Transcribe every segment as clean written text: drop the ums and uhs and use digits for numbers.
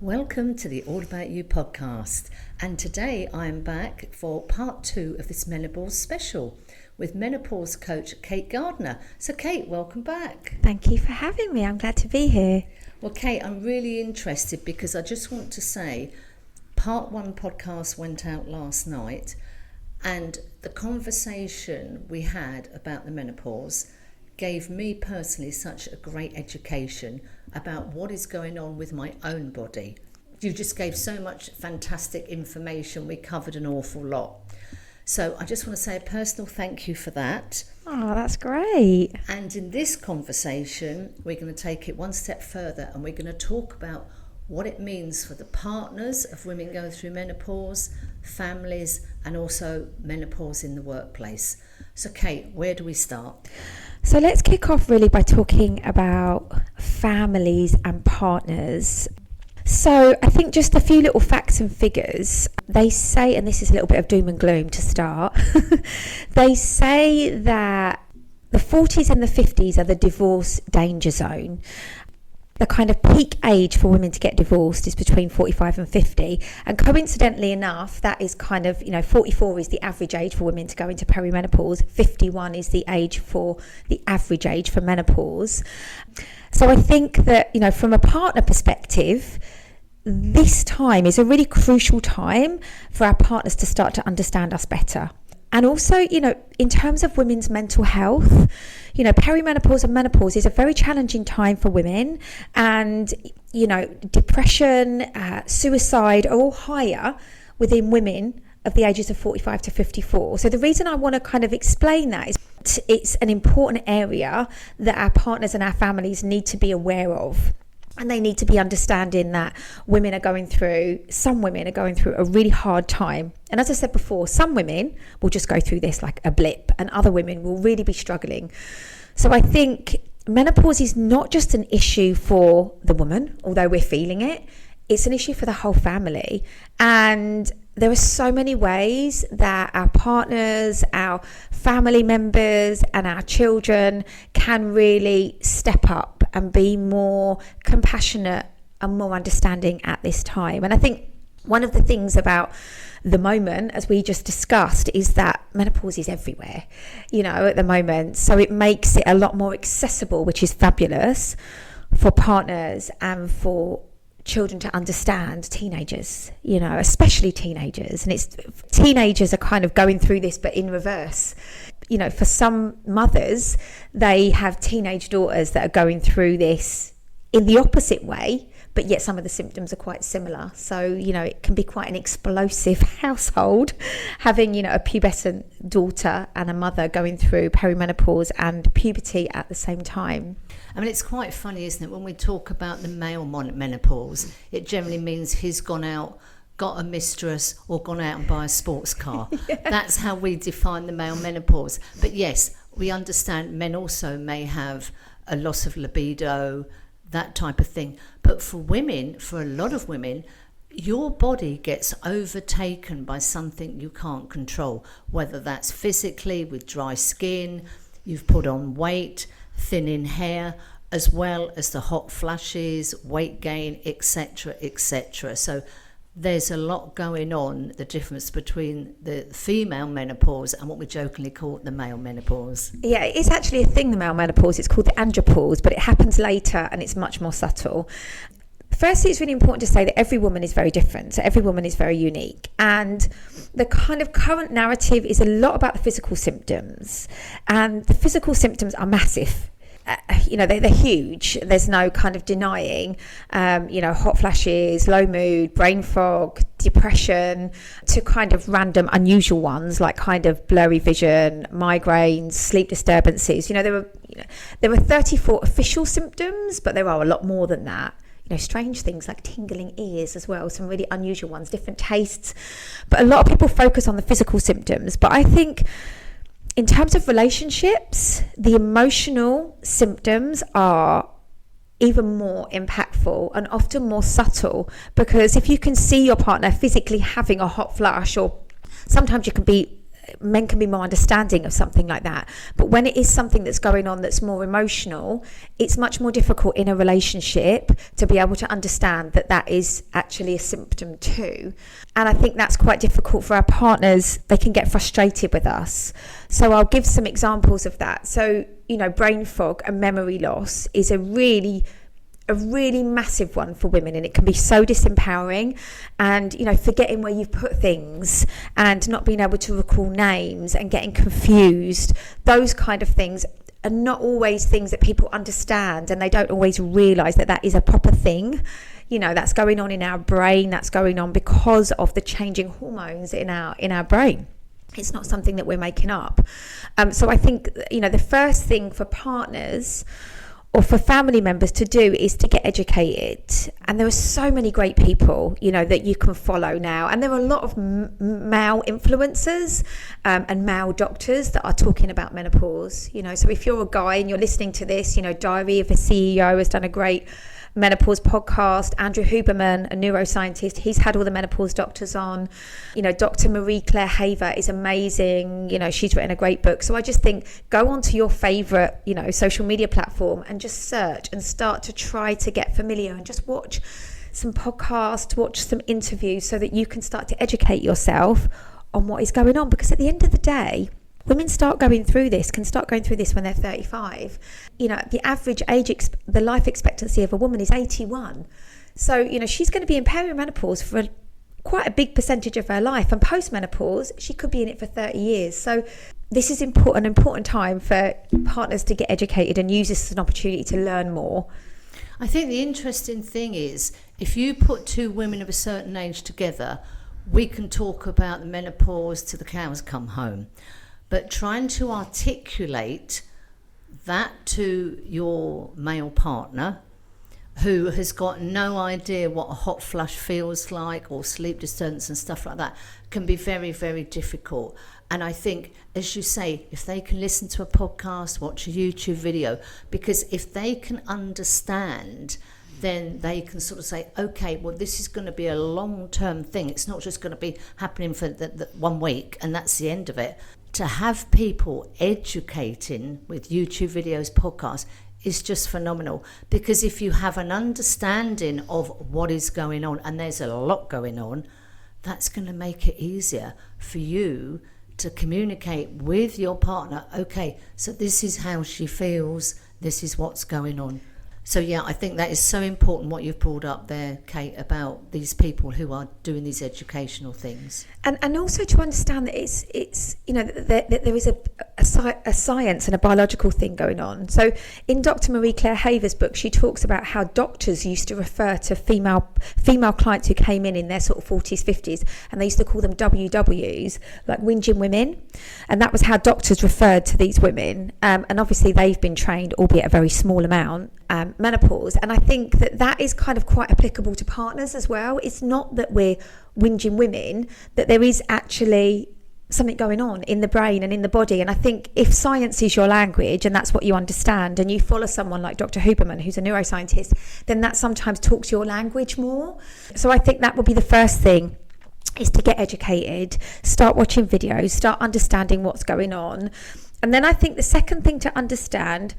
Welcome to the All About You podcast, and today I am back for part 2 of this menopause special with menopause coach Kate Gardner. So Kate, welcome back. Thank you for having me. I'm glad to be here. Well Kate, I'm really interested because I just want to say part 1 podcast went out last night, and the conversation we had about the menopause gave me personally such a great education about what is going on with my own body. You just gave so much fantastic information. We covered an awful lot. So I just want to say a personal thank you for that. Oh, that's great. And in this conversation, we're going to take it one step further, and we're going to talk about what it means for the partners of women going through menopause, families, and also menopause in the workplace. So Kate, where do we start? So let's kick off really by talking about families and partners. So I think just a few little facts and figures. They say, and this is a little bit of doom and gloom to start, they say that the 40s and the 50s are the divorce danger zone. The kind of peak age for women to get divorced is between 45 and 50. And coincidentally enough, that is kind of, 44 is the average age for women to go into perimenopause. 51 is the average age for menopause. So I think that, from a partner perspective, this time is a really crucial time for our partners to start to understand us better. And also, in terms of women's mental health, perimenopause and menopause is a very challenging time for women, and, depression, suicide are all higher within women of the ages of 45 to 54. So the reason I want to kind of explain that is it's an important area that our partners and our families need to be aware of. And they need to be understanding that some women are going through a really hard time. And as I said before, some women will just go through this like a blip, and other women will really be struggling. So I think menopause is not just an issue for the woman, although we're feeling it. It's an issue for the whole family. And there are so many ways that our partners, our family members, and our children can really step up and be more compassionate and more understanding at this time. And I think one of the things about the moment, as we just discussed, is that menopause is everywhere, at the moment. So it makes it a lot more accessible, which is fabulous for partners and for children to understand, teenagers, especially teenagers. And teenagers are kind of going through this, but in reverse. For some mothers, they have teenage daughters that are going through this in the opposite way, but yet some of the symptoms are quite similar. So, it can be quite an explosive household, having, a pubescent daughter and a mother going through perimenopause and puberty at the same time. I mean, it's quite funny, isn't it? When we talk about the male menopause, it generally means he's gone out, got a mistress, or gone out and buy a sports car. Yeah. That's how we define the male menopause. But yes, we understand men also may have a loss of libido, that type of thing. But for women, for a lot of women, your body gets overtaken by something you can't control, whether that's physically with dry skin, you've put on weight, thinning hair, as well as the hot flashes, weight gain, etc., etc. So there's a lot going on, the difference between the female menopause and what we jokingly call the male menopause. Yeah, it's actually a thing, the male menopause. It's called the andropause, but it happens later and it's much more subtle. Firstly, it's really important to say that every woman is very different. So every woman is very unique. And the kind of current narrative is a lot about the physical symptoms. And the physical symptoms are massive. They're huge. There's no kind of denying, hot flashes, low mood, brain fog, depression, to kind of random unusual ones like kind of blurry vision, migraines, sleep disturbances. There were 34 official symptoms, but there are a lot more than that. Strange things like tingling ears as well, some really unusual ones, different tastes. But a lot of people focus on the physical symptoms. But I think in terms of relationships, the emotional symptoms are even more impactful and often more subtle, because if you can see your partner physically having a hot flush, or sometimes you can be men can be more understanding of something like that. But when it is something that's going on that's more emotional, it's much more difficult in a relationship to be able to understand that that is actually a symptom too. And I think that's quite difficult for our partners. They can get frustrated with us. So I'll give some examples of that. So, brain fog and memory loss is a really massive one for women, and it can be so disempowering, and forgetting where you've put things and not being able to recall names and getting confused. Those kind of things are not always things that people understand, and they don't always realize that that is a proper thing. That's going on in our brain, that's going on because of the changing hormones in our brain. It's not something that we're making up. So I think the first thing for partners or for family members to do is to get educated. And there are so many great people, that you can follow now. And there are a lot of male influencers and male doctors that are talking about menopause. So if you're a guy and you're listening to this, Diary of a CEO has done a great menopause podcast. Andrew Huberman, a neuroscientist, he's had all the menopause doctors on. Dr. Marie Claire Haver is amazing. She's written a great book. So I just think go onto your favorite, social media platform and just search and start to try to get familiar and just watch some podcasts, watch some interviews so that you can start to educate yourself on what is going on. Because at the end of the day, women can start going through this when they're 35. The average age, the life expectancy of a woman is 81. So, she's going to be in perimenopause for quite a big percentage of her life. And post-menopause, she could be in it for 30 years. So this is an important time for partners to get educated and use this as an opportunity to learn more. I think the interesting thing is, if you put two women of a certain age together, we can talk about the menopause till the cows come home. But trying to articulate that to your male partner, who has got no idea what a hot flush feels like or sleep disturbance and stuff like that, can be very, very difficult. And I think, as you say, if they can listen to a podcast, watch a YouTube video, because if they can understand, then they can sort of say, okay, well, this is going to be a long-term thing. It's not just going to be happening for the 1 week and that's the end of it. To have people educating with YouTube videos, podcasts, is just phenomenal. Because if you have an understanding of what is going on, and there's a lot going on, that's going to make it easier for you to communicate with your partner. Okay, so this is how she feels, this is what's going on. So yeah, I think that is so important what you've brought up there, Kate, about these people who are doing these educational things. And also to understand that it's that there is a science and a biological thing going on. So in Dr. Marie Claire Haver's book, she talks about how doctors used to refer to female clients who came in their sort of 40s, 50s, and they used to call them WWs, like whinging women. And that was how doctors referred to these women. And obviously they've been trained, albeit a very small amount, menopause. And I think that is kind of quite applicable to partners as well. It's not that we're whinging women, that there is actually something going on in the brain and in the body. And I think if science is your language and that's what you understand, and you follow someone like Dr. Huberman, who's a neuroscientist, then that sometimes talks your language more. So I think that would be the first thing, is to get educated, start watching videos, start understanding what's going on. And then I think the second thing to understand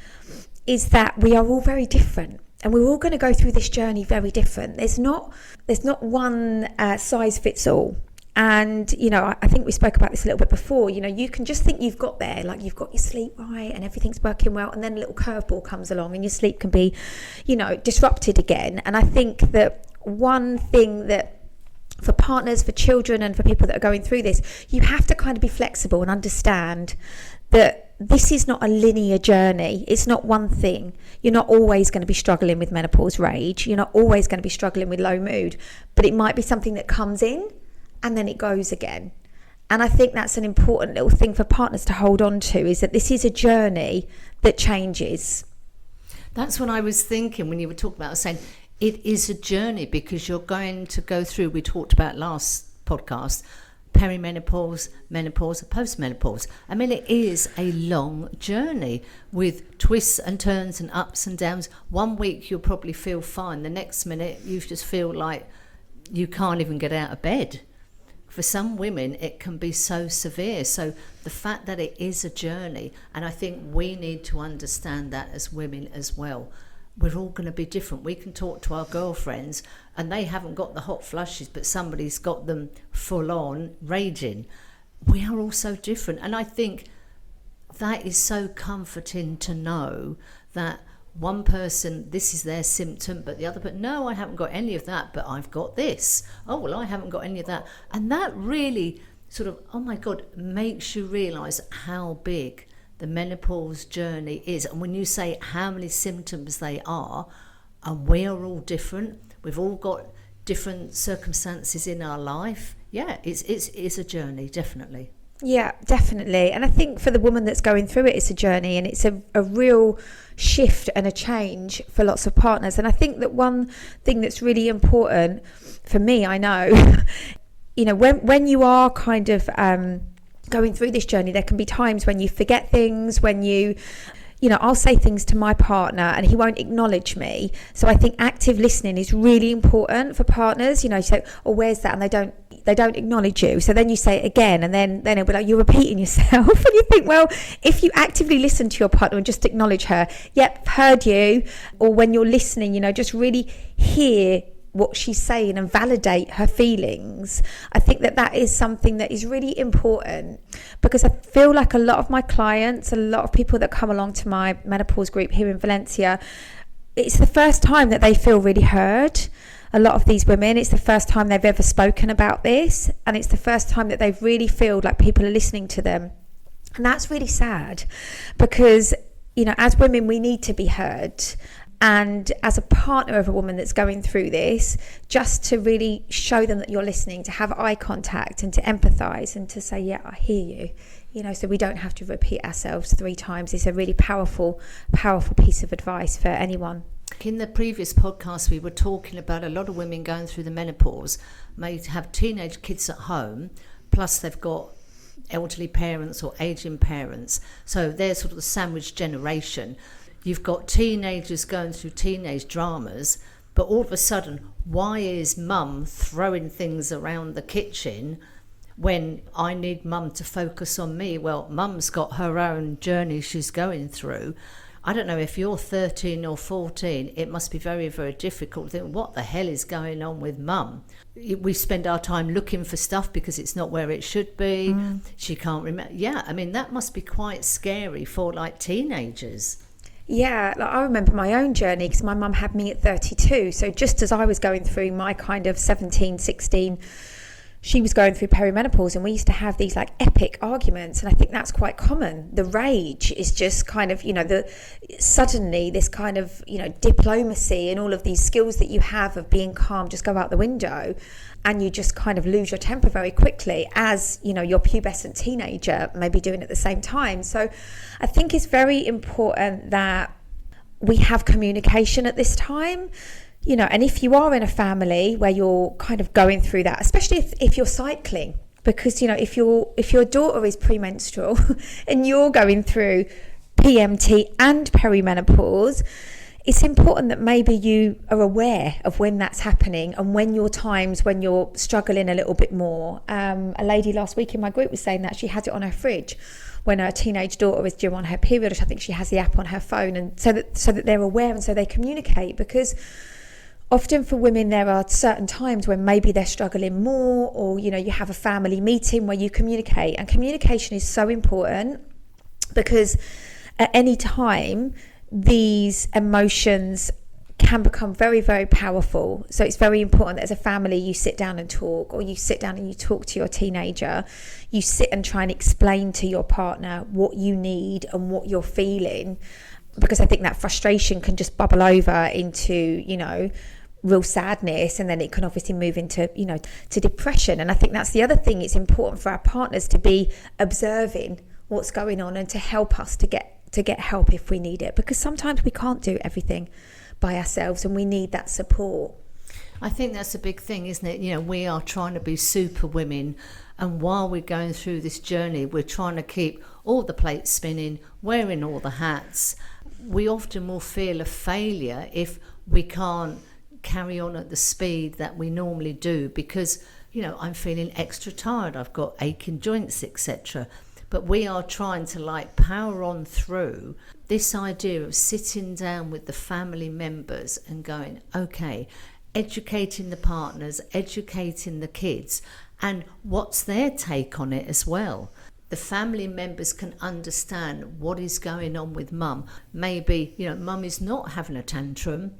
is that we are all very different. And we're all going to go through this journey very different. There's not one size fits all. And, I think we spoke about this a little bit before. You can just think you've got there, like you've got your sleep right and everything's working well. And then a little curveball comes along and your sleep can be, disrupted again. And I think that one thing that for partners, for children and for people that are going through this, you have to kind of be flexible and understand that this is not a linear journey. It's not one thing. You're not always going to be struggling with menopause rage. You're not always going to be struggling with low mood, but it might be something that comes in and then it goes again. And I think that's an important little thing for partners to hold on to, is that this is a journey that changes. That's what I was thinking when you were talking about, I was saying it is a journey, because you're going to go through, we talked about last podcast, perimenopause, menopause, postmenopause. I mean, it is a long journey with twists and turns and ups and downs. 1 week you'll probably feel fine. The next minute you just feel like you can't even get out of bed for some women it can be so severe. So the fact that it is a journey, and I think we need to understand that as women as well. We're all going to be different. We can talk to our girlfriends and they haven't got the hot flushes, but somebody's got them full on raging. We are all so different. And I think that is so comforting to know that one person, this is their symptom, but the other, but no, I haven't got any of that, but I've got this. Oh, well, I haven't got any of that. And that really sort of, oh my God, makes you realise how big the menopause journey is. And when you say how many symptoms they are, and we are all different, we've all got different circumstances in our life. Yeah, it's a journey, definitely. Yeah, definitely. And I think for the woman that's going through it, it's a journey, and it's a real shift and a change for lots of partners. And I think that one thing that's really important for me, I know, you know, when you are kind of going through this journey, there can be times when you forget things, when you know, I'll say things to my partner and he won't acknowledge me. So I think active listening is really important for partners. You know, you say, oh, where's that? And they don't acknowledge you. So then you say it again, and then it'll be like you're repeating yourself. And you think, well, if you actively listen to your partner and just acknowledge her, yep, heard you. Or when you're listening, you know, just really hear what she's saying and validate her feelings. I think that is something that is really important, because I feel like a lot of my clients, a lot of people that come along to my menopause group here in Valencia, it's the first time that they feel really heard. A lot of these women, it's the first time they've ever spoken about this, and it's the first time that they've really feel like people are listening to them. And that's really sad, because, you know, as women, we need to be heard. And as a partner of a woman that's going through this, just to really show them that you're listening, to have eye contact and to empathise and to say, yeah, I hear you, you know, so we don't have to repeat ourselves 3 times. It's a really powerful piece of advice for anyone. In the previous podcast, we were talking about a lot of women going through the menopause may have teenage kids at home, plus they've got elderly parents or aging parents. So they're sort of the sandwich generation. You've got teenagers going through teenage dramas, but all of a sudden, why is mum throwing things around the kitchen when I need mum to focus on me? Well, mum's got her own journey she's going through. I don't know, if you're 13 or 14, it must be very, very difficult to think, what the hell is going on with mum? We spend our time looking for stuff because it's not where it should be. She can't remember. Yeah, I mean, that must be quite scary for like teenagers. Yeah, like I remember my own journey, because my mum had me at 32. So just as I was going through my kind of 17, 16, she was going through perimenopause, and we used to have these like epic arguments. And I think that's quite common. The rage is just kind of, you know, suddenly this kind of, you know, diplomacy and all of these skills that you have of being calm just go out the window, and you just kind of lose your temper very quickly, as, you know, your pubescent teenager may be doing at the same time. So I think it's very important that we have communication at this time. You know, and if you are in a family where you're kind of going through that, especially if you're cycling, because, you know, if your daughter is premenstrual and you're going through PMT and perimenopause, it's important that maybe you are aware of when that's happening and when your times when you're struggling a little bit more. A lady last week in my group was saying that she had it on her fridge when her teenage daughter was due on her period, which I think she has the app on her phone, and so that they're aware and so they communicate, because often for women there are certain times when maybe they're struggling more, or, you know, you have a family meeting where you communicate, and communication is so important, because at any time these emotions can become very, very powerful. So it's very important that as a family you sit down and talk, or you sit down and you talk to your teenager. You sit and try and explain to your partner what you need and what you're feeling, because I think that frustration can just bubble over into, you know, real sadness, and then it can obviously move into, you know, to depression. And I think that's the other thing. It's important for our partners to be observing what's going on and to help us to get help if we need it, because sometimes we can't do everything by ourselves and we need that support. I think that's a big thing, isn't it? You know, we are trying to be super women, and while we're going through this journey, we're trying to keep all the plates spinning, wearing all the hats. We often will feel a failure if we can't carry on at the speed that we normally do, because I'm feeling extra tired, I've got aching joints, etc. But we are trying to like power on through this idea of sitting down with the family members and going, okay, educating the partners, educating the kids, and what's their take on it as well. The family members can understand what is going on with mum. Maybe, mum is not having a tantrum.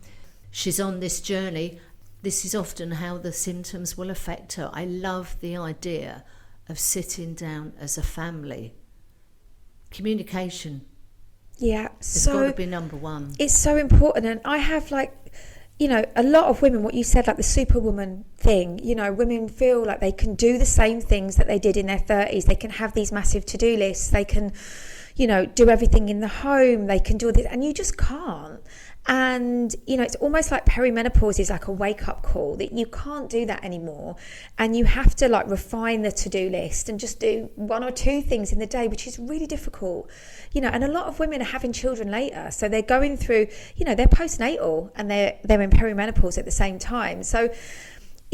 She's on this journey. This is often how the symptoms will affect her. I love the idea of sitting down as a family. Communication. Yeah. It's got to be number one. It's so important. And I have a lot of women, what you said, like the superwoman thing, women feel like they can do the same things that they did in their 30s. They can have these massive to-do lists. They can, do everything in the home. They can do this, and you just can't. And, it's almost like perimenopause is like a wake-up call that you can't do that anymore. And you have to refine the to-do list and just do one or two things in the day, which is really difficult. And a lot of women are having children later. So they're going through, they're postnatal and they're in perimenopause at the same time. So,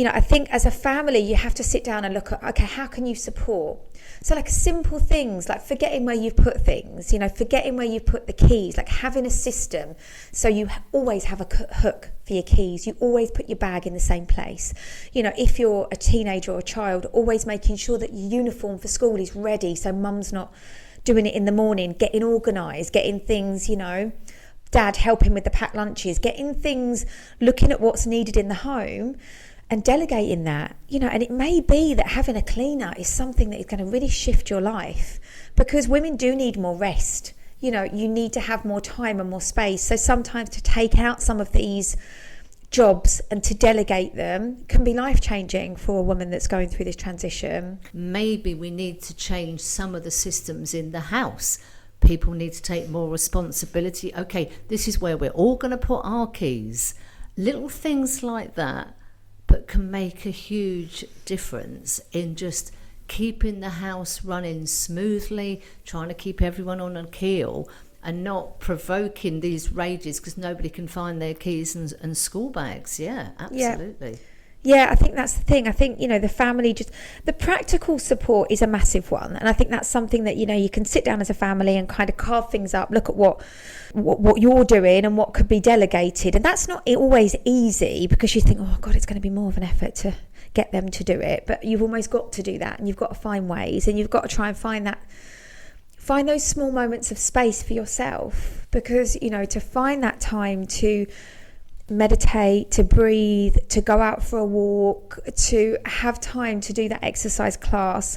I think as a family, you have to sit down and look at, okay, how can you support? So simple things like forgetting where you've put things, forgetting where you put the keys, having a system. So you always have a hook for your keys. You always put your bag in the same place. If you're a teenager or a child, always making sure that your uniform for school is ready. So mum's not doing it in the morning, getting organised, getting things, dad helping with the packed lunches, getting things, looking at what's needed in the home and delegating that, and it may be that having a cleaner is something that is going to really shift your life, because women do need more rest. You need to have more time and more space. So sometimes to take out some of these jobs and to delegate them can be life-changing for a woman that's going through this transition. Maybe we need to change some of the systems in the house. People need to take more responsibility. Okay, this is where we're all going to put our keys. Little things like that, but can make a huge difference in just keeping the house running smoothly, trying to keep everyone on a keel and not provoking these rages because nobody can find their keys and school bags. Yeah, absolutely. Yeah, I think that's the thing. I think, the family, just the practical support is a massive one. And I think that's something that, you can sit down as a family and kind of carve things up, look at what you're doing and what could be delegated. And that's not always easy, because you think, oh God, it's going to be more of an effort to get them to do it. But you've almost got to do that, and you've got to find ways, and you've got to try and find those small moments of space for yourself, because, to find that time to meditate, to breathe, to go out for a walk, to have time to do that exercise class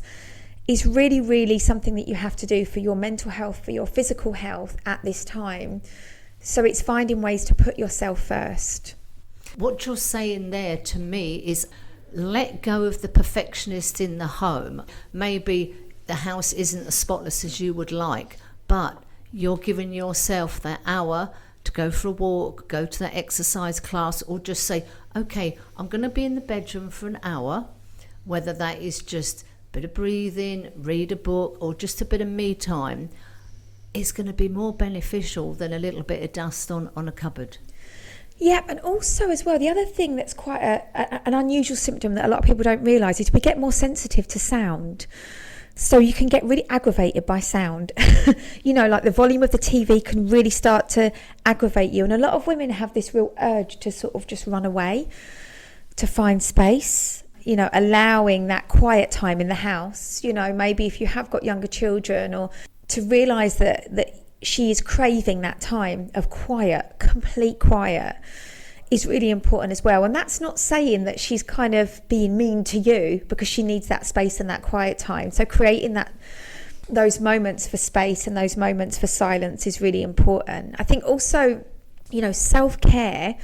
is really, really something that you have to do for your mental health, for your physical health at this time. So it's finding ways to put yourself first. What you're saying there to me is let go of the perfectionist in the home. Maybe the house isn't as spotless as you would like, but you're giving yourself that hour to go for a walk, go to that exercise class, or just say, okay, I'm going to be in the bedroom for an hour, whether that is just a bit of breathing, read a book, or just a bit of me time. It's going to be more beneficial than a little bit of dust on a cupboard. Yeah, and also as well, the other thing that's quite an unusual symptom that a lot of people don't realise is we get more sensitive to sound. So you can get really aggravated by sound. Like the volume of the TV can really start to aggravate you. And a lot of women have this real urge to sort of just run away, to find space, allowing that quiet time in the house. Maybe if you have got younger children, or to realise that she is craving that time of quiet, complete quiet, is really important as well. And that's not saying that she's kind of being mean to you, because she needs that space and that quiet time. So creating those moments for space and those moments for silence is really important. I think also, self-care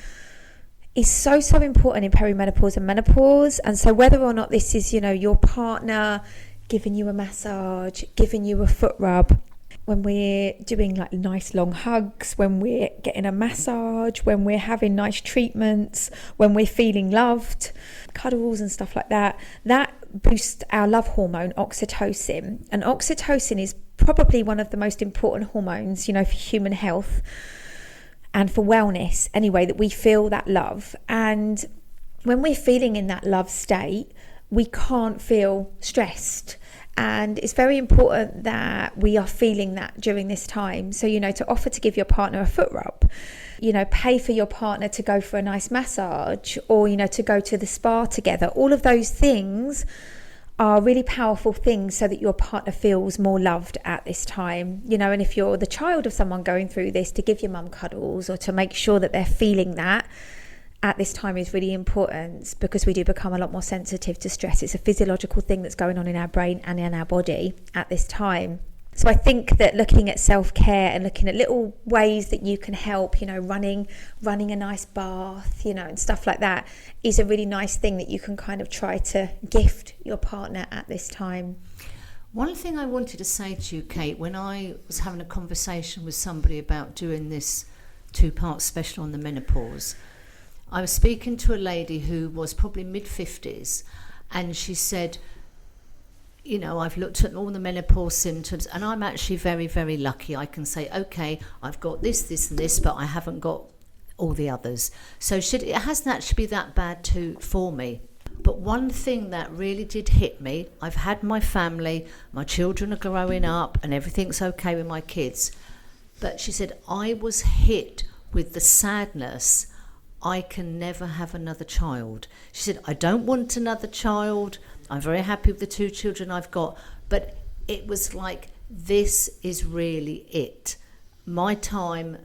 is so important in perimenopause and menopause. And so whether or not this is, your partner giving you a massage, giving you a foot rub, when we're doing nice long hugs, when we're getting a massage, when we're having nice treatments, when we're feeling loved, cuddles and stuff like that, that boosts our love hormone, oxytocin. And oxytocin is probably one of the most important hormones, for human health and for wellness anyway, that we feel that love. And when we're feeling in that love state, we can't feel stressed. And it's very important that we are feeling that during this time. So, to offer to give your partner a foot rub, pay for your partner to go for a nice massage, or, to go to the spa together. All of those things are really powerful things so that your partner feels more loved at this time. And if you're the child of someone going through this, to give your mum cuddles or to make sure that they're feeling that at this time is really important, because we do become a lot more sensitive to stress. It's a physiological thing that's going on in our brain and in our body at this time. So I think that looking at self-care and looking at little ways that you can help, running a nice bath, and stuff like that is a really nice thing that you can kind of try to gift your partner at this time. One thing I wanted to say to you, Kate, when I was having a conversation with somebody about doing this 2-part special on the menopause, I was speaking to a lady who was probably mid-50s, and she said, I've looked at all the menopause symptoms, and I'm actually very, very lucky. I can say, okay, I've got this, this and this, but I haven't got all the others. So it hasn't actually been that bad for me. But one thing that really did hit me, I've had my family, my children are growing up, and everything's okay with my kids. But she said, I was hit with the sadness, I can never have another child. She said, I don't want another child. I'm very happy with the 2 children I've got. But it was like, this is really it. My time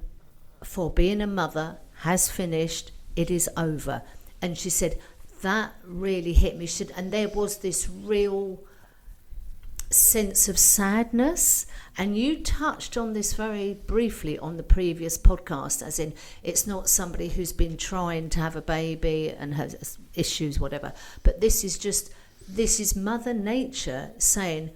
for being a mother has finished. It is over. And she said, that really hit me. She said, and there was this real sense of sadness, and you touched on this very briefly on the previous podcast, as in it's not somebody who's been trying to have a baby and has issues, whatever, but this is Mother Nature saying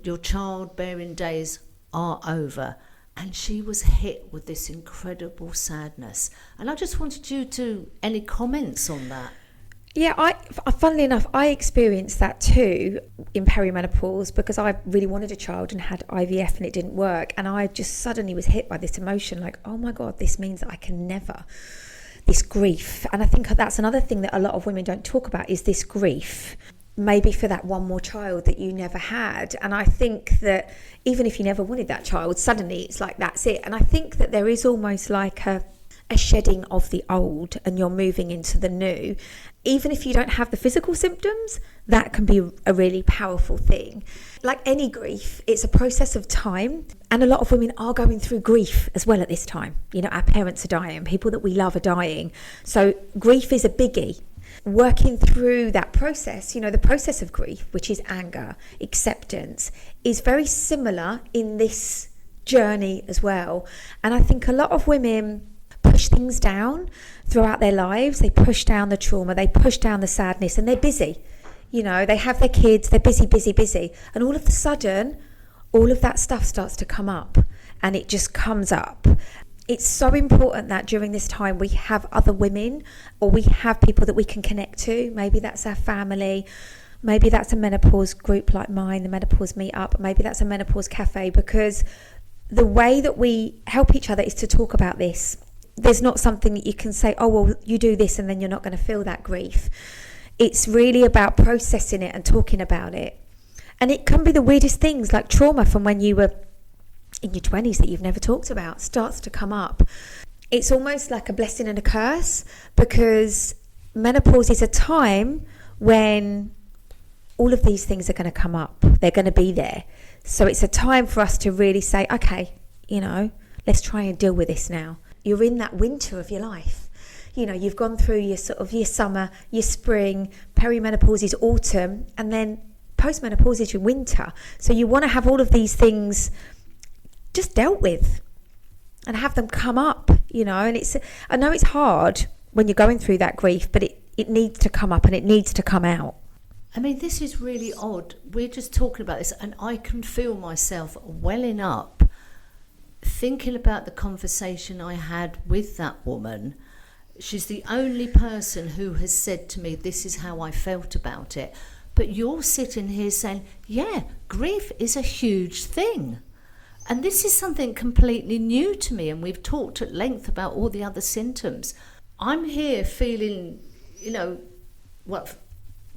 your childbearing days are over. And she was hit with this incredible sadness, and I just wanted you to any comments on that. Yeah, funnily enough, I experienced that too in perimenopause, because I really wanted a child and had IVF and it didn't work. And I just suddenly was hit by this emotion, like, oh my God, this means that I can never, this grief. And I think that's another thing that a lot of women don't talk about, is this grief, maybe for that one more child that you never had. And I think that even if you never wanted that child, suddenly it's like, that's it. And I think that there is almost like a shedding of the old, and you're moving into the new. Even if you don't have the physical symptoms, that can be a really powerful thing. Like any grief, it's a process of time, and a lot of women are going through grief as well at this time. Our parents are dying, people that we love are dying, so grief is a biggie. Working through that process, the process of grief, which is anger, acceptance, is very similar in this journey as well. And I think a lot of women push things down throughout their lives. They push down the trauma, they push down the sadness, and they're busy. They have their kids, they're busy. And all of a sudden, all of that stuff starts to come up, and it just comes up. It's so important that during this time we have other women, or we have people that we can connect to. Maybe that's our family, maybe that's a menopause group like mine, the Menopause Meetup, maybe that's a menopause cafe, because the way that we help each other is to talk about this. There's not something that you can say, oh, well, you do this and then you're not going to feel that grief. It's really about processing it and talking about it. And it can be the weirdest things, like trauma from when you were in your 20s that you've never talked about starts to come up. It's almost like a blessing and a curse, because menopause is a time when all of these things are going to come up. They're going to be there. So it's a time for us to really say, okay, let's try and deal with this now. You're in that winter of your life. You've gone through your summer, your spring, perimenopause is autumn, and then postmenopause is your winter. So you want to have all of these things just dealt with and have them come up, and I know it's hard when you're going through that grief, but it needs to come up and it needs to come out. I mean, this is really odd. We're just talking about this, and I can feel myself welling up thinking about the conversation I had with that woman. She's the only person who has said to me, this is how I felt about it. But you're sitting here saying, yeah, grief is a huge thing. And this is something completely new to me, and we've talked at length about all the other symptoms. I'm here feeling,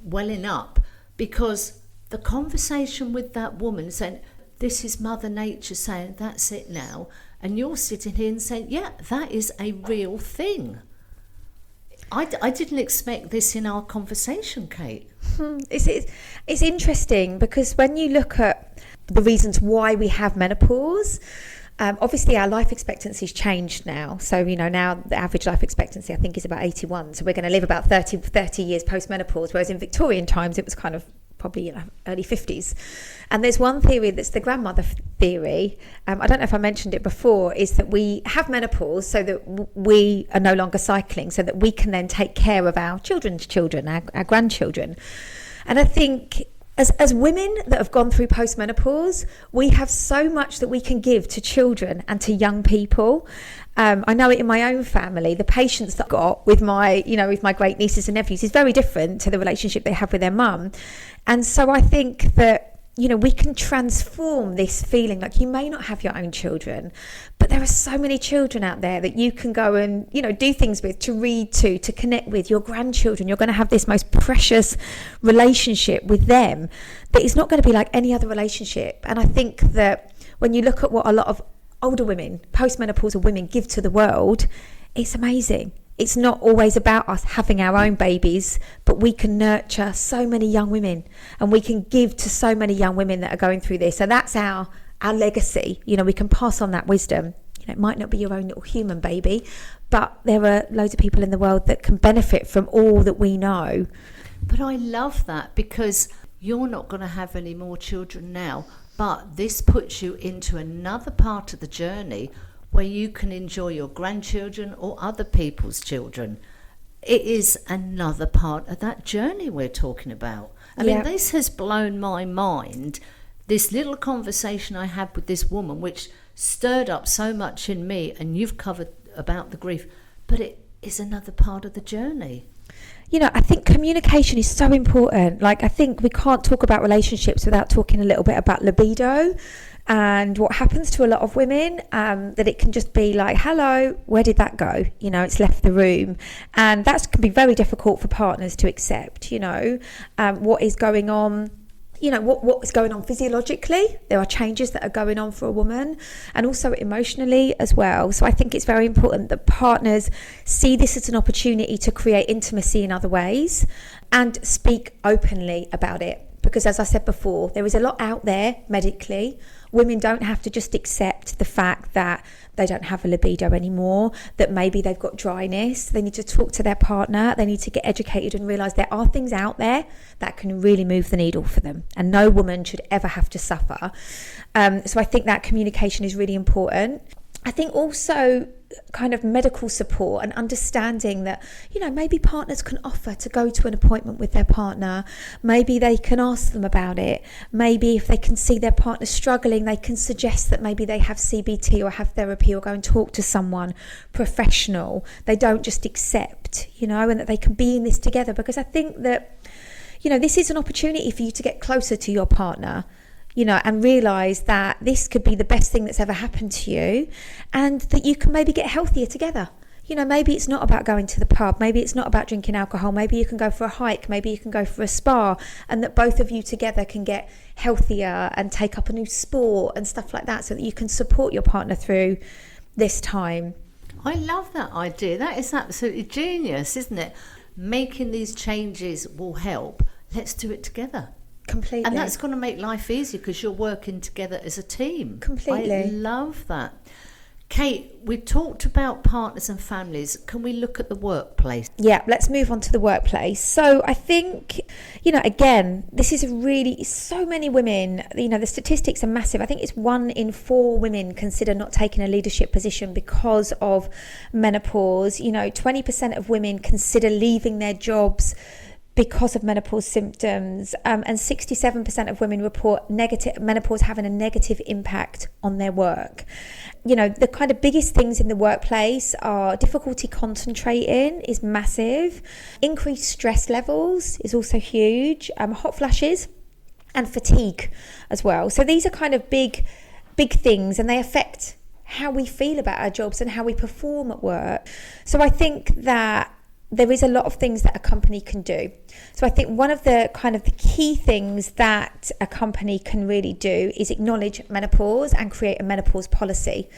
welling up, because the conversation with that woman saying, this is Mother Nature saying, that's it now, and you're sitting here and saying, yeah, that is a real thing. I didn't expect this in our conversation, Kate. It's interesting because when you look at the reasons why we have menopause, obviously our life expectancy has changed now. So, now the average life expectancy I think is about 81. So we're going to live about 30 years post-menopause, whereas in Victorian times it was kind of probably early 50s. And there's one theory that's the grandmother theory. I don't know if I mentioned it before, is that we have menopause so that we are no longer cycling, so that we can then take care of our children's children, our grandchildren. And I think as women that have gone through postmenopause, we have so much that we can give to children and to young people. I know it in my own family. The patience that I got with my great nieces and nephews is very different to the relationship they have with their mum. And so I think that, we can transform this feeling. Like, you may not have your own children, but there are so many children out there that you can go and, do things with, to read to connect with your grandchildren. You're going to have this most precious relationship with them that is not going to be like any other relationship. And I think that when you look at what a lot of older women, postmenopausal women, give to the world, it's amazing. It's not always about us having our own babies, but we can nurture so many young women, and we can give to so many young women that are going through this. So that's our legacy. We can pass on that wisdom. It might not be your own little human baby, but there are loads of people in the world that can benefit from all that we know. But I love that, because you're not going to have any more children now, but this puts you into another part of the journey where you can enjoy your grandchildren or other people's children. It is another part of that journey we're talking about. I mean, this has blown my mind, this little conversation I had with this woman, which stirred up so much in me, and you've covered about the grief, but it is another part of the journey. I think communication is so important. Like, I think we can't talk about relationships without talking a little bit about libido and what happens to a lot of women, that it can just be like, hello, where did that go? It's left the room. And that can be very difficult for partners to accept, what is going on. What is going on physiologically. There are changes that are going on for a woman, and also emotionally as well. So I think it's very important that partners see this as an opportunity to create intimacy in other ways and speak openly about it. Because as I said before, there is a lot out there medically. Women don't have to just accept the fact that they don't have a libido anymore, that maybe they've got dryness. They need to talk to their partner. They need to get educated and realise there are things out there that can really move the needle for them. And no woman should ever have to suffer. So I think that communication is really important. I think also kind of medical support and understanding that, maybe partners can offer to go to an appointment with their partner. Maybe they can ask them about it. Maybe if they can see their partner struggling, they can suggest that maybe they have CBT or have therapy, or go and talk to someone professional. They don't just accept, and that they can be in this together. Because I think that, this is an opportunity for you to get closer to your partner, and realise that this could be the best thing that's ever happened to you, and that you can maybe get healthier together. Maybe it's not about going to the pub, maybe it's not about drinking alcohol, maybe you can go for a hike, maybe you can go for a spa, and that both of you together can get healthier and take up a new sport and stuff like that, so that you can support your partner through this time. I love that idea. That is absolutely genius, isn't it? Making these changes will help. Let's do it together. Completely. And that's going to make life easier, because you're working together as a team. Completely. I love that. Kate, we've talked about partners and families. Can we look at the workplace? Yeah, let's move on to the workplace. So I think, again, this is so many women, the statistics are massive. I think it's 1 in 4 women consider not taking a leadership position because of menopause. 20% of women consider leaving their jobs because of menopause symptoms, and 67% of women report menopause having a negative impact on their work. The kind of biggest things in the workplace are difficulty concentrating is massive, increased stress levels is also huge, hot flashes and fatigue as well. So these are kind of big things, and they affect how we feel about our jobs and how we perform at work. So I think that there is a lot of things that a company can do. So I think one of the kind of the key things that a company can really do is acknowledge menopause and create a menopause policy.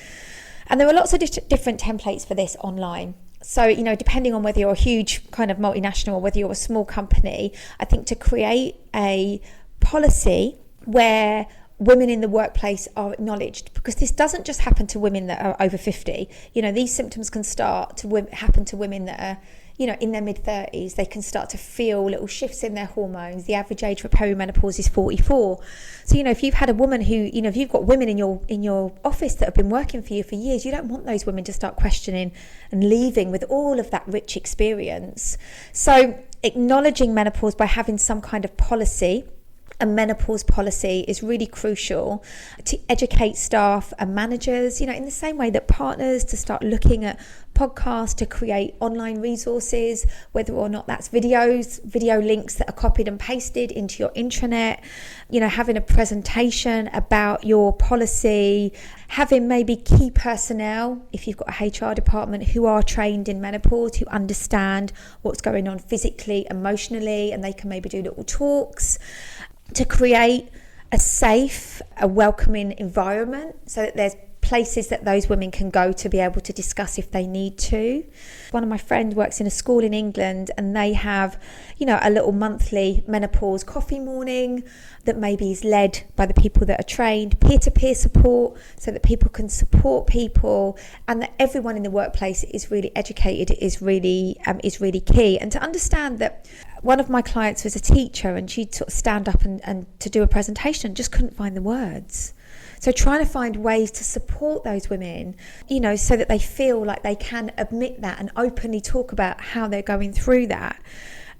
And there are lots of different templates for this online. So, you know, depending on whether you're a huge kind of multinational or whether you're a small company, I think to create a policy where women in the workplace are acknowledged, because this doesn't just happen to women that are over 50. You know, these symptoms can start to happen to women that are, you know, in their mid-30s. They can start to feel little shifts in their hormones. The average age for perimenopause is 44. So, you know, if you've had a woman who, you know, if you've got women in your office that have been working for you for years, you don't want those women to start questioning and leaving with all of that rich experience. So acknowledging menopause by having some kind of policy, a menopause policy, is really crucial to educate staff and managers, you know, in the same way that partners to start looking at podcasts, to create online resources, whether or not that's video links that are copied and pasted into your intranet, you know, having a presentation about your policy, having maybe key personnel, if you've got a HR department, who are trained in menopause, who understand what's going on physically, emotionally, and they can maybe do little talks to create a safe, a welcoming environment so that there's places that those women can go to be able to discuss if they need to. One of my friends works in a school in England, and they have, you know, a little monthly menopause coffee morning that maybe is led by the people that are trained, peer-to-peer support, so that people can support people, and that everyone in the workplace is really educated is really key. And to understand that one of my clients was a teacher, and she'd sort of stand up and to do a presentation and just couldn't find the words. So trying to find ways to support those women, you know, so that they feel like they can admit that and openly talk about how they're going through that.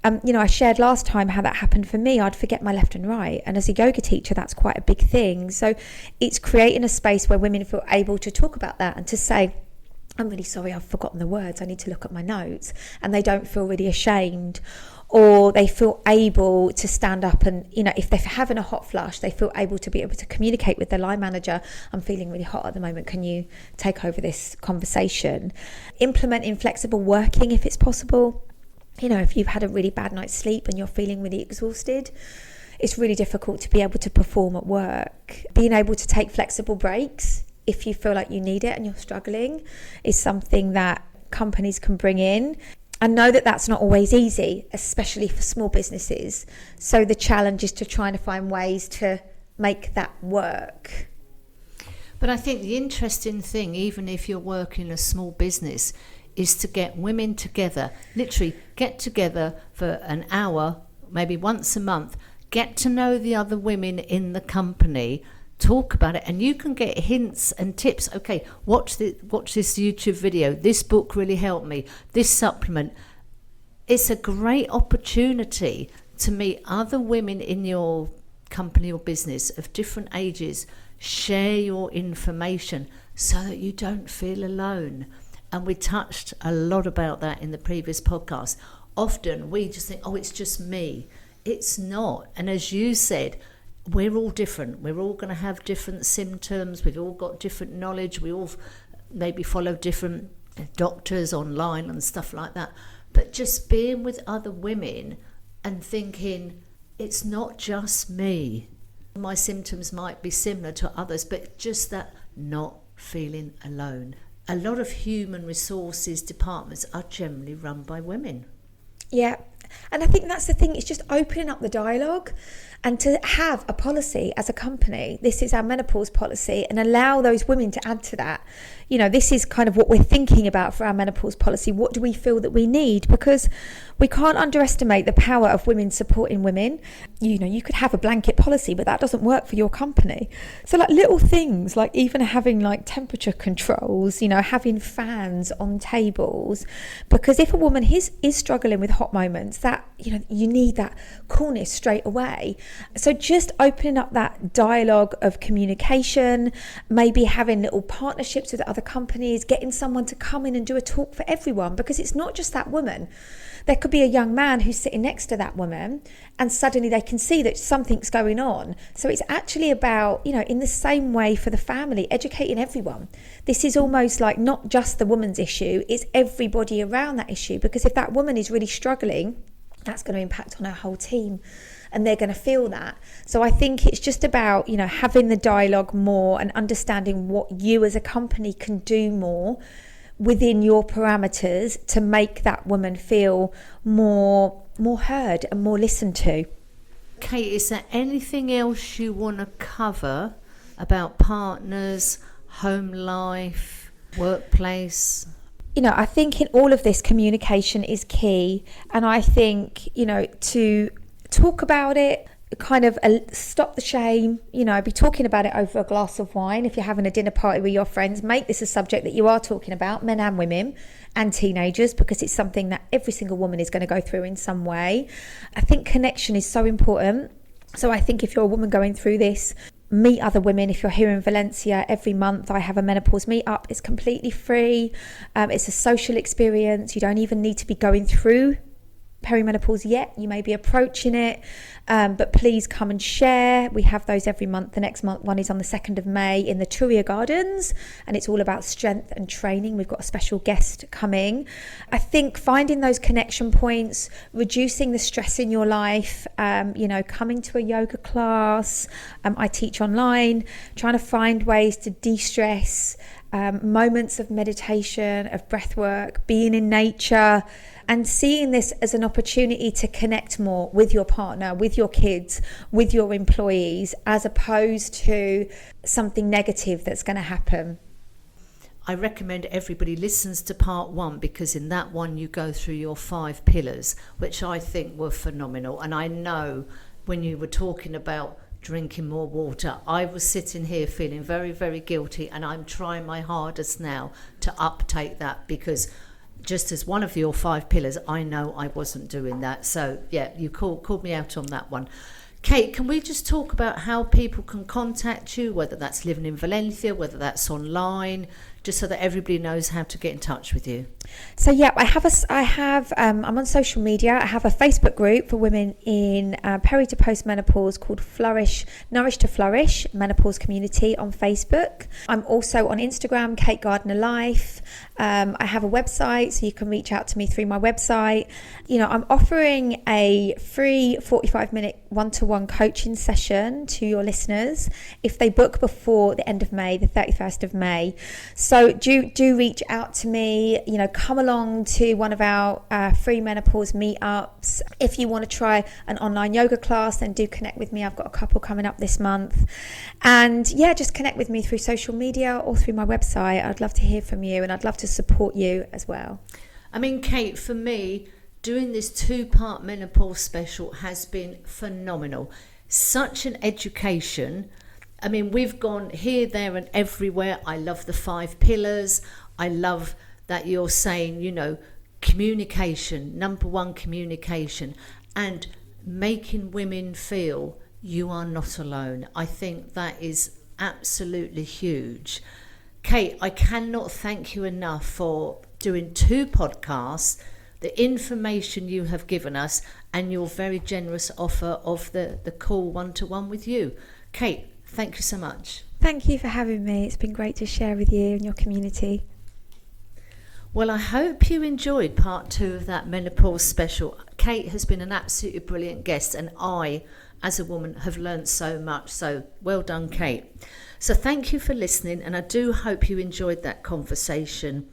You know, I shared last time how that happened for me. I'd forget my left and right. And as a yoga teacher, that's quite a big thing. So it's creating a space where women feel able to talk about that and to say, I'm really sorry, I've forgotten the words. I need to look at my notes. And they don't feel really ashamed, or they feel able to stand up and, you know, if they're having a hot flush, they feel able to communicate with their line manager. I'm feeling really hot at the moment. Can you take over this conversation? Implementing flexible working if it's possible. You know, if you've had a really bad night's sleep and you're feeling really exhausted, it's really difficult to be able to perform at work. Being able to take flexible breaks if you feel like you need it and you're struggling is something that companies can bring in. I know that that's not always easy, especially for small businesses. So the challenge is to try to find ways to make that work. But I think the interesting thing, even if you're working in a small business, is to get women together, literally get together for an hour, maybe once a month, get to know the other women in the company, talk about it, and you can get hints and tips. Okay, watch this YouTube video, this book really helped me, this supplement. It's a great opportunity to meet other women in your company or business of different ages. Share your information so that you don't feel alone. And we touched a lot about that in the previous podcast. Often we just think, oh, it's just me. It's not. And as you said, we're all different. We're all going to have different symptoms. We've all got different knowledge. We all maybe follow different doctors online and stuff like that. But just being with other women and thinking, it's not just me. My symptoms might be similar to others, but just that not feeling alone. A lot of human resources departments are generally run by women. Yeah. And I think that's the thing, it's just opening up the dialogue and to have a policy as a company. This is our menopause policy, and allow those women to add to that. You know, this is kind of what we're thinking about for our menopause policy. What do we feel that we need? Because we can't underestimate the power of women supporting women. You know, you could have a blanket policy, but that doesn't work for your company. So like little things, like even having like temperature controls, you know, having fans on tables. Because if a woman is struggling with hot moments, that, you know, you need that coolness straight away. So just opening up that dialogue of communication, maybe having little partnerships with other companies, getting someone to come in and do a talk for everyone, because it's not just that woman. There could be a young man who's sitting next to that woman and suddenly they can see that something's going on. So it's actually about, in the same way for the family, educating everyone. This is almost like not just the woman's issue, it's everybody around that issue, because if that woman is really struggling, that's going to impact on her whole team and they're going to feel that. So I think it's just about, having the dialogue more and understanding what you as a company can do more within your parameters to make that woman feel more heard and more listened to. Kate, is there anything else you want to cover about partners, home life, workplace? I think in all of this, communication is key. And I think, to talk about it, kind of stop the shame, be talking about it over a glass of wine. If you're having a dinner party with your friends, make this a subject that you are talking about, men and women and teenagers, because it's something that every single woman is going to go through in some way. I think connection is so important. So I think if you're a woman going through this, meet other women. If you're here in Valencia, every month I have a menopause meetup. It's completely free. It's a social experience. You don't even need to be going through perimenopause yet. You may be approaching it, but please come and share. We have those every month. The next month one is on the 2nd of May in the Turia Gardens, and it's all about strength and training. We've got a special guest coming. I think finding those connection points, reducing the stress in your life, coming to a yoga class, I teach online, trying to find ways to de-stress, moments of meditation, of breath work, being in nature, and seeing this as an opportunity to connect more with your partner, with your kids, with your employees, as opposed to something negative that's going to happen. I recommend everybody listens to part 1, because in that one you go through your 5 pillars, which I think were phenomenal. And I know when you were talking about drinking more water, I was sitting here feeling very, very guilty, and I'm trying my hardest now to uptake that, because just as one of your 5 pillars, I know I wasn't doing that. So yeah, you called me out on that one. Kate, can we just talk about how people can contact you, whether that's living in Valencia, whether that's online, just so that everybody knows how to get in touch with you? So yeah, I'm on social media. I have a Facebook group for women in peri to postmenopause called Nourish to Flourish Menopause Community on Facebook. I'm also on Instagram, Kate Gardner Life. I have a website, so you can reach out to me through my website. I'm offering a free 45-minute one-to-one coaching session to your listeners if they book before the end of May, the 31st of May. So do reach out to me, come along to one of our free menopause meetups. If you want to try an online yoga class, then do connect with me. I've got a couple coming up this month. And yeah, just connect with me through social media or through my website. I'd love to hear from you, and I'd love to support you as well. I mean, Kate, for me, doing this 2-part menopause special has been phenomenal. Such an education. I mean, we've gone here, there and everywhere. I love the 5 pillars. I love that you're saying, communication, number 1, communication, and making women feel you are not alone. I think that is absolutely huge. Kate, I cannot thank you enough for doing 2 podcasts, the information you have given us, and your very generous offer of the call one-to-one with you. Kate, thank you so much. Thank you for having me. It's been great to share with you and your community. Well, I hope you enjoyed part 2 of that menopause special. Kate has been an absolutely brilliant guest, and I, as a woman, have learned so much. So well done, Kate. So thank you for listening, and I do hope you enjoyed that conversation.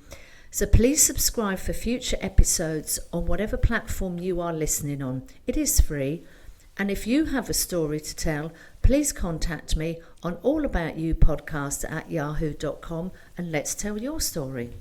So please subscribe for future episodes on whatever platform you are listening on. It is free. And if you have a story to tell, please contact me on allaboutyoupodcast@yahoo.com, and let's tell your story.